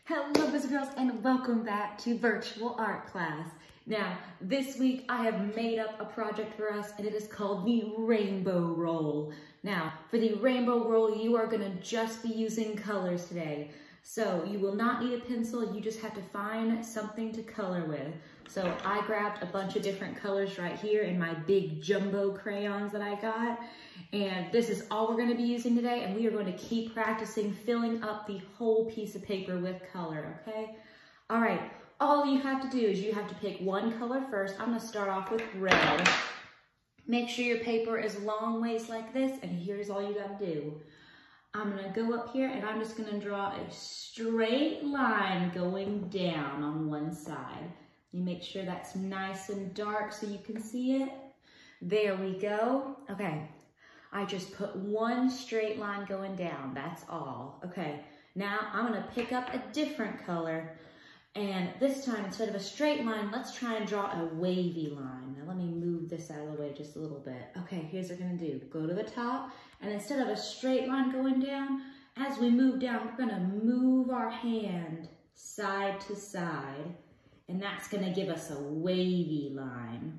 Hello, boys and girls, and welcome back to virtual art class. Now, this week I have made up a project for us, and it is called the Rainbow Roll. Now, for the Rainbow Roll, you are going to just be using colors today. So you will not need a pencil, you just have to find something to color with. So I grabbed a bunch of different colors right here in my big jumbo crayons that I got. And this is all we're going to be using today, and we are going to keep practicing filling up the whole piece of paper with color, okay? All right, all you have to do is you have to pick one color first. I'm going to start off with red. Make sure your paper is long ways like this, and here's all you got to do. I'm going to go up here, and I'm just going to draw a straight line going down on one side. You make sure that's nice and dark so you can see it. There we go. Okay. I just put one straight line going down, that's all. Okay, now I'm gonna pick up a different color, and this time, instead of a straight line, let's try and draw a wavy line. Now let me move this out of the way just a little bit. Okay, here's what we're gonna do. Go to the top, and instead of a straight line going down, as we move down, we're gonna move our hand side to side, and that's gonna give us a wavy line.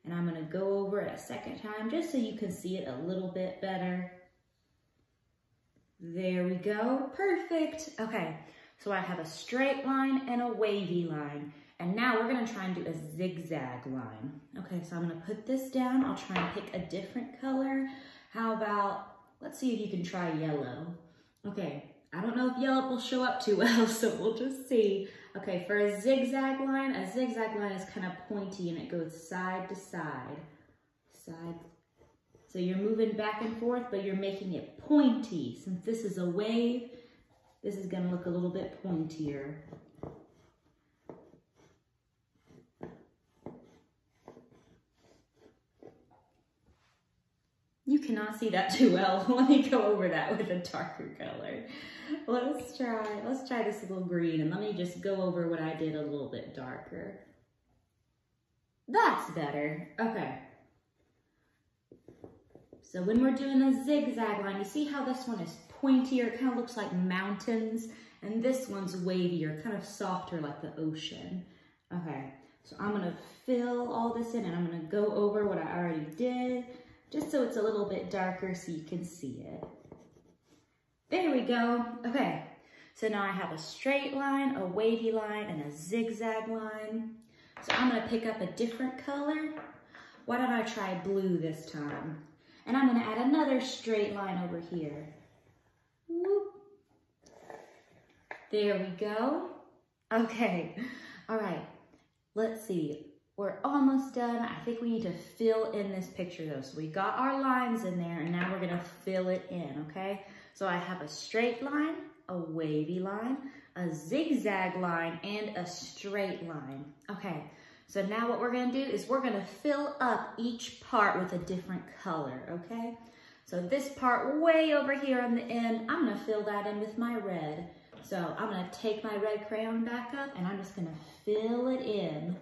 And I'm going to go over it a second time just so you can see it a little bit better. There we go. Perfect. Okay, so I have a straight line and a wavy line. And now we're going to try and do a zigzag line. Okay, so I'm going to put this down. I'll try and pick a different color. How about, let's see if you can try yellow. Okay, I don't know if yellow will show up too well, so we'll just see. Okay, for a zigzag line is kind of pointy and it goes side to side. So you're moving back and forth, but you're making it pointy. Since this is a wave, this is gonna look a little bit pointier. You cannot see that too well. Let me go over that with a darker color. Let's try this little green, and let me just go over what I did a little bit darker. That's better. Okay. So when we're doing a zigzag line, you see how this one is pointier? It kind of looks like mountains, and this one's wavier, kind of softer like the ocean. Okay, so I'm gonna fill all this in, and I'm gonna go over what I already did, just so it's a little bit darker so you can see it. There we go. Okay, so now I have a straight line, a wavy line, and a zigzag line. So I'm gonna pick up a different color. Why don't I try blue this time? And I'm gonna add another straight line over here. Whoop. There we go. Okay, all right, let's see. We're almost done. I think we need to fill in this picture though. So we got our lines in there, and now we're gonna fill it in, okay? So I have a straight line, a wavy line, a zigzag line, and a straight line. Okay, so now what we're gonna do is we're gonna fill up each part with a different color, okay? So this part way over here on the end, I'm gonna fill that in with my red. So I'm gonna take my red crayon back up, and I'm just gonna fill it in.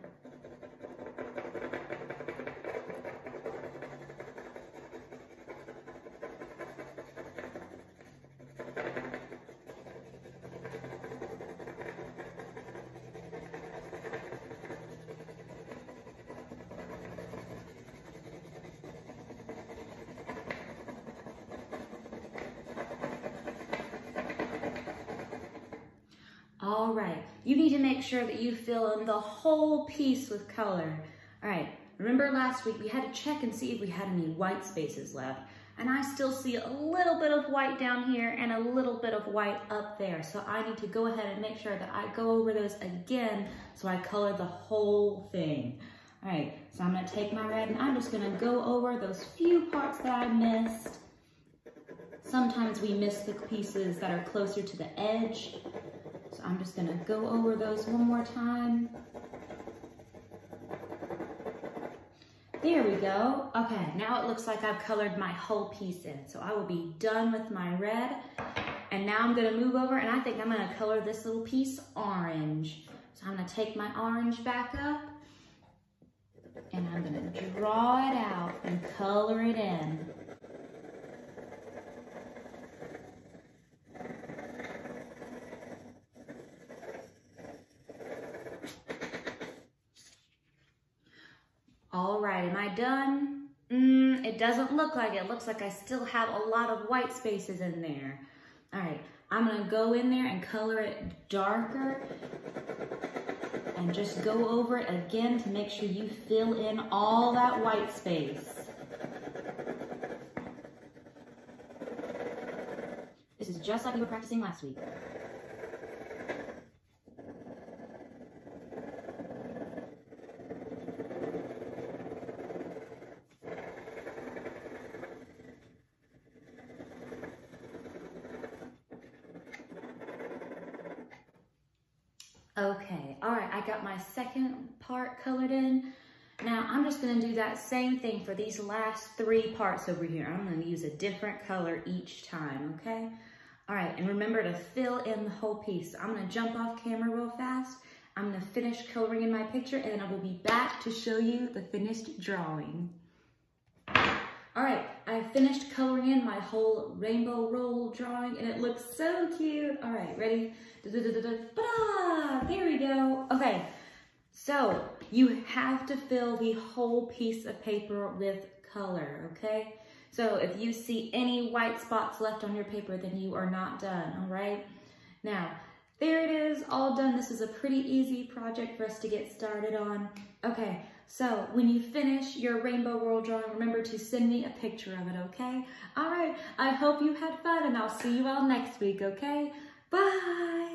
All right, you need to make sure that you fill in the whole piece with color. All right, remember last week we had to check and see if we had any white spaces left. And I still see a little bit of white down here and a little bit of white up there. So I need to go ahead and make sure that I go over those again so I color the whole thing. All right, so I'm gonna take my red and I'm just gonna go over those few parts that I missed. Sometimes we miss the pieces that are closer to the edge. So I'm just gonna go over those one more time. There we go. Okay, now it looks like I've colored my whole piece in. So I will be done with my red. And now I'm gonna move over, and I think I'm gonna color this little piece orange. So I'm gonna take my orange back up, and I'm gonna draw it out and color it in. All right, am I done? It doesn't look like it. It looks like I still have a lot of white spaces in there. All right, I'm gonna go in there and color it darker and just go over it again to make sure you fill in all that white space. This is just like we were practicing last week. Okay, all right, I got my second part colored in. Now I'm just gonna do that same thing for these last 3 parts over here. I'm gonna use a different color each time, okay? All right, and remember to fill in the whole piece. I'm gonna jump off camera real fast. I'm gonna finish coloring in my picture and then I will be back to show you the finished drawing. All right, I finished coloring in my whole rainbow roll drawing and it looks so cute. All right, ready? There we go. Okay, so you have to fill the whole piece of paper with color, okay? So if you see any white spots left on your paper, then you are not done, all right? Now, there it is, all done. This is a pretty easy project for us to get started on. Okay, so when you finish your rainbow world drawing, remember to send me a picture of it, okay? All right, I hope you had fun and I'll see you all next week, okay? Bye!